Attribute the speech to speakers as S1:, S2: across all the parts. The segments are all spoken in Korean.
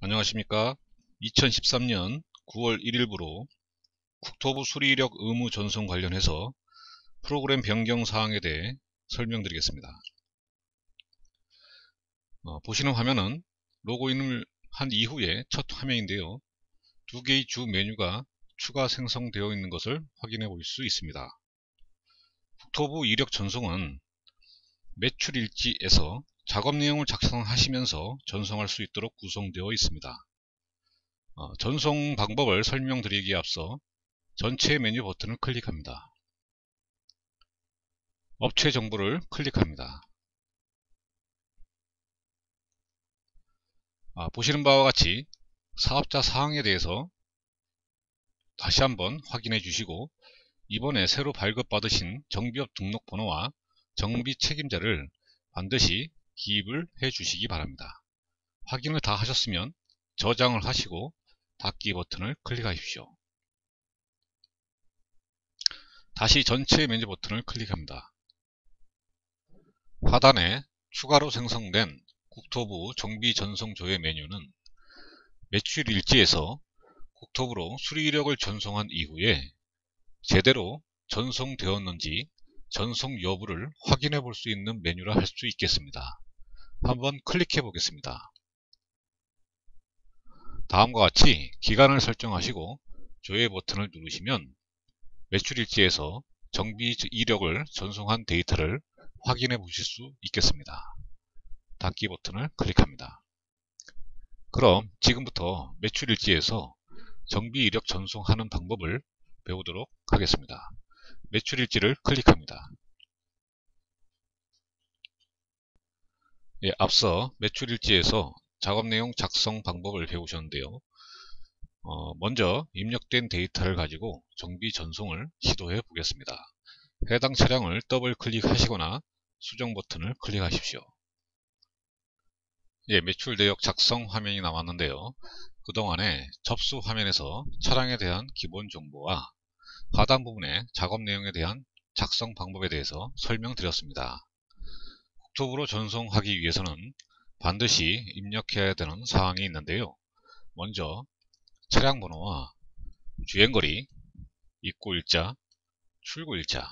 S1: 안녕하십니까. 2013년 9월 1일부로 국토부 수리이력 의무 전송 관련해서 프로그램 변경 사항에 대해 설명드리겠습니다. 보시는 화면은 로그인을 한 이후에 첫 화면인데요. 두 개의 주 메뉴가 추가 생성되어 있는 것을 확인해 볼 수 있습니다. 국토부 이력 전송은 매출일지에서 작업 내용을 작성하시면서 전송할 수 있도록 구성되어 있습니다. 전송 방법을 설명드리기에 앞서 전체 메뉴 버튼을 클릭합니다. 업체 정보를 클릭합니다. 보시는 바와 같이 사업자 사항에 대해서 다시 한번 확인해 주시고, 이번에 새로 발급받으신 정비업 등록번호와 정비 책임자를 반드시 기입을 해 주시기 바랍니다. 확인을 다 하셨으면 저장을 하시고 닫기 버튼을 클릭하십시오. 다시 전체 메뉴 버튼을 클릭합니다. 하단에 추가로 생성된 국토부 정비 전송 조회 메뉴는 매출일지에서 국토부로 수리이력을 전송한 이후에 제대로 전송되었는지 전송 여부를 확인해 볼 수 있는 메뉴라 할 수 있겠습니다. 한번 클릭해 보겠습니다. 다음과 같이 기간을 설정하시고 조회 버튼을 누르시면 매출일지에서 정비 이력을 전송한 데이터를 확인해 보실 수 있겠습니다. 닫기 버튼을 클릭합니다. 그럼 지금부터 매출일지에서 정비 이력 전송하는 방법을 배우도록 하겠습니다. 매출일지를 클릭합니다. 앞서 매출일지에서 작업내용 작성 방법을 배우셨는데요. 먼저 입력된 데이터를 가지고 정비 전송을 시도해 보겠습니다. 해당 차량을 더블 클릭하시거나 수정 버튼을 클릭하십시오. 매출 내역 작성 화면이 나왔는데요. 그동안에 접수 화면에서 차량에 대한 기본 정보와 하단 부분에 작업 내용에 대한 작성 방법에 대해서 설명드렸습니다. 국토부로 전송하기 위해서는 반드시 입력해야 되는 사항이 있는데요. 먼저 차량 번호와 주행거리, 입고일자, 출고일자,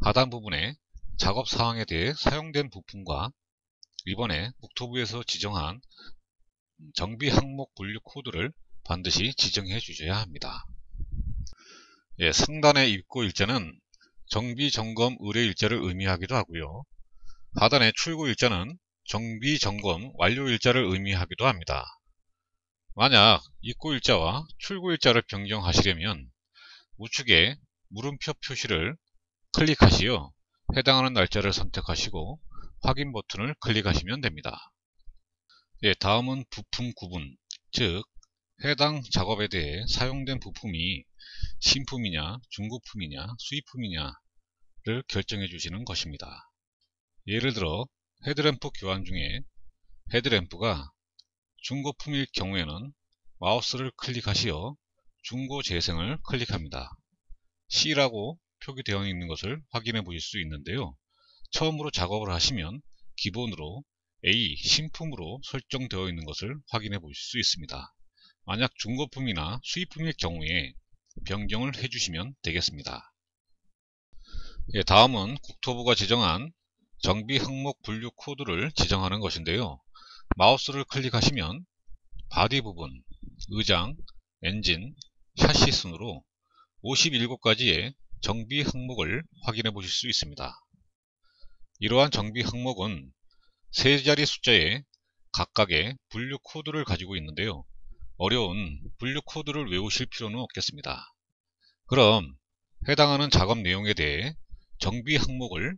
S1: 하단 부분에 작업 사항에 대해 사용된 부품과 이번에 국토부에서 지정한 정비 항목 분류 코드를 반드시 지정해 주셔야 합니다. 상단의 입고일자는 정비 점검 의뢰일자를 의미하기도 하고요. 하단의 출고일자는 정비 점검 완료일자를 의미하기도 합니다. 만약 입고일자와 출고일자를 변경하시려면 우측에 물음표 표시를 클릭하시어 해당하는 날짜를 선택하시고 확인 버튼을 클릭하시면 됩니다. 다음은 부품 구분, 즉 해당 작업에 대해 사용된 부품이 신품이냐 중고품이냐 수입품이냐를 결정해 주시는 것입니다. 예를 들어 헤드램프 교환 중에 헤드램프가 중고품일 경우에는 마우스를 클릭하시어 중고 재생을 클릭합니다. C라고 표기되어 있는 것을 확인해 보실 수 있는데요. 처음으로 작업을 하시면 기본으로 A 신품으로 설정되어 있는 것을 확인해 보실 수 있습니다. 만약 중고품이나 수입품일 경우에 변경을 해주시면 되겠습니다. 다음은 국토부가 지정한 정비 항목 분류 코드를 지정하는 것인데요. 마우스를 클릭하시면 바디 부분, 의장, 엔진, 샤시 순으로 57가지의 정비 항목을 확인해 보실 수 있습니다. 이러한 정비 항목은 세 자리 숫자의 각각의 분류 코드를 가지고 있는데요. 어려운 분류 코드를 외우실 필요는 없겠습니다. 그럼 해당하는 작업 내용에 대해 정비 항목을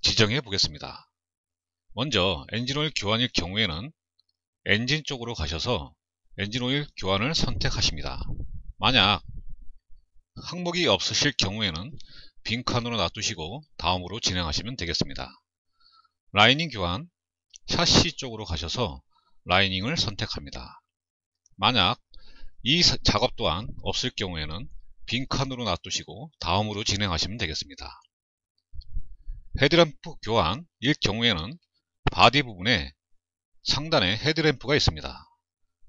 S1: 지정해 보겠습니다. 먼저 엔진오일 교환일 경우에는 엔진 쪽으로 가셔서 엔진오일 교환을 선택하십니다. 만약 항목이 없으실 경우에는 빈칸으로 놔두시고 다음으로 진행하시면 되겠습니다. 라이닝 교환, 샤시 쪽으로 가셔서 라이닝을 선택합니다. 만약 이 작업 또한 없을 경우에는 빈칸으로 놔두시고 다음으로 진행하시면 되겠습니다. 헤드램프 교환일 경우에는 바디 부분에 상단에 헤드램프가 있습니다.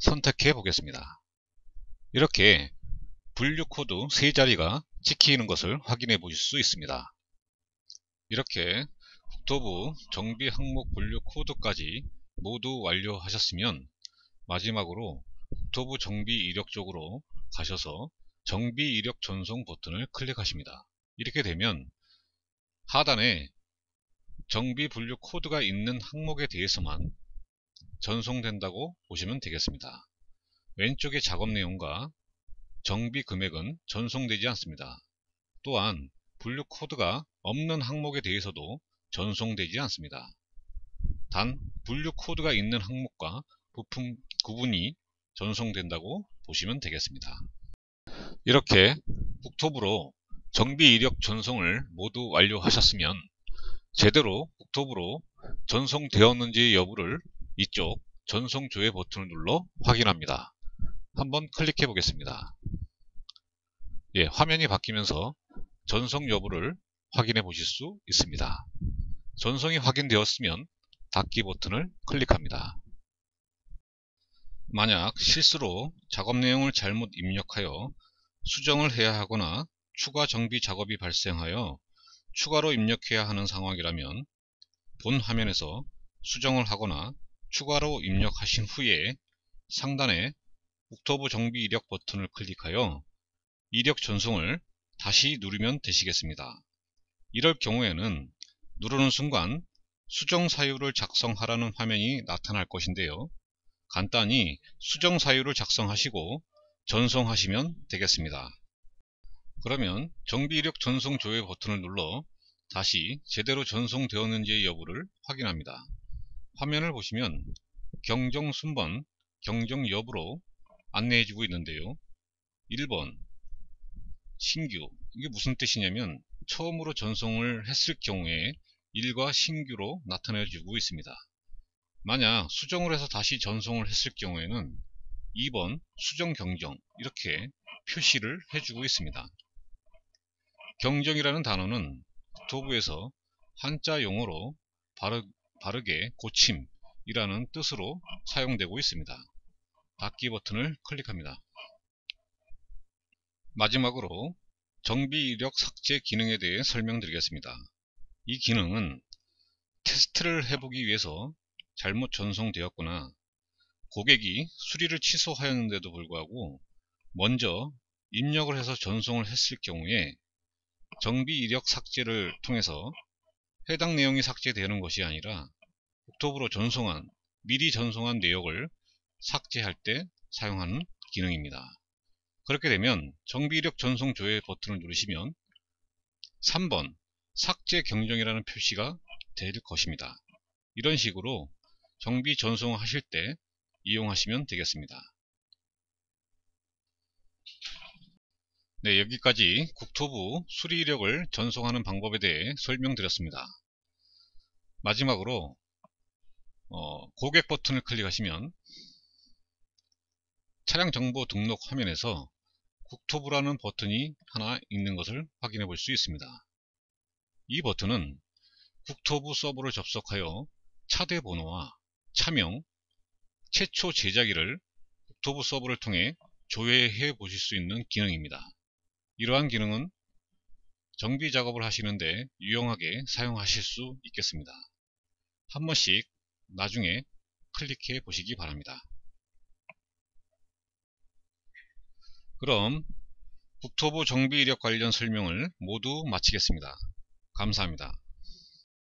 S1: 선택해 보겠습니다. 이렇게 분류 코드 3자리가 찍히는 것을 확인해 보실 수 있습니다. 이렇게 국토부 정비 항목 분류 코드까지 모두 완료하셨으면 마지막으로 국토부 정비 이력 쪽으로 가셔서 정비 이력 전송 버튼을 클릭하십니다. 이렇게 되면 하단에 정비 분류 코드가 있는 항목에 대해서만 전송된다고 보시면 되겠습니다. 왼쪽의 작업 내용과 정비 금액은 전송되지 않습니다. 또한 분류 코드가 없는 항목에 대해서도 전송되지 않습니다. 단 분류 코드가 있는 항목과 부품 구분이 전송된다고 보시면 되겠습니다. 이렇게 국토부로 정비 이력 전송을 모두 완료하셨으면 제대로 국토부로 전송되었는지 여부를 이쪽 전송 조회 버튼을 눌러 확인합니다. 한번 클릭해 보겠습니다. 예, 화면이 바뀌면서 전송 여부를 확인해 보실 수 있습니다. 전송이 확인되었으면 닫기 버튼을 클릭합니다. 만약 실수로 작업 내용을 잘못 입력하여 수정을 해야 하거나 추가 정비 작업이 발생하여 추가로 입력해야 하는 상황이라면 본 화면에서 수정을 하거나 추가로 입력하신 후에 상단에 국토부 정비 이력 버튼을 클릭하여 이력 전송을 다시 누르면 되시겠습니다. 이럴 경우에는 누르는 순간 수정 사유를 작성하라는 화면이 나타날 것인데요. 간단히 수정 사유를 작성하시고 전송하시면 되겠습니다. 그러면 정비 이력 전송 조회 버튼을 눌러 다시 제대로 전송되었는지의 여부를 확인합니다. 화면을 보시면 경정 순번, 경정 여부로 안내해 주고 있는데요. 1번 신규, 이게 무슨 뜻이냐면 처음으로 전송을 했을 경우에 1과 신규로 나타내 주고 있습니다. 만약 수정을 해서 다시 전송을 했을 경우에는 2번 수정 경정, 이렇게 표시를 해주고 있습니다. 경정이라는 단어는 국토부에서 한자 용어로 바르게 고침이라는 뜻으로 사용되고 있습니다. 닫기 버튼을 클릭합니다. 마지막으로 정비 이력 삭제 기능에 대해 설명드리겠습니다. 이 기능은 테스트를 해보기 위해서 잘못 전송되었거나 고객이 수리를 취소하였는데도 불구하고 먼저 입력을 해서 전송을 했을 경우에 정비 이력 삭제를 통해서 해당 내용이 삭제되는 것이 아니라 국토부로 미리 전송한 내역을 삭제할 때 사용하는 기능입니다. 그렇게 되면 정비 이력 전송 조회 버튼을 누르시면 3번 삭제 경정이라는 표시가 될 것입니다. 이런 식으로 정비 전송을 하실 때 이용하시면 되겠습니다. 네, 여기까지 국토부 수리 이력을 전송하는 방법에 대해 설명드렸습니다. 마지막으로 고객 버튼을 클릭하시면 차량 정보 등록 화면에서 국토부라는 버튼이 하나 있는 것을 확인해 볼 수 있습니다. 이 버튼은 국토부 서버를 접속하여 차대 번호와 차명, 최초 제작일을 국토부 서버를 통해 조회해 보실 수 있는 기능입니다. 이러한 기능은 정비 작업을 하시는데 유용하게 사용하실 수 있겠습니다. 한 번씩 나중에 클릭해 보시기 바랍니다. 그럼 국토부 정비 이력 관련 설명을 모두 마치겠습니다. 감사합니다.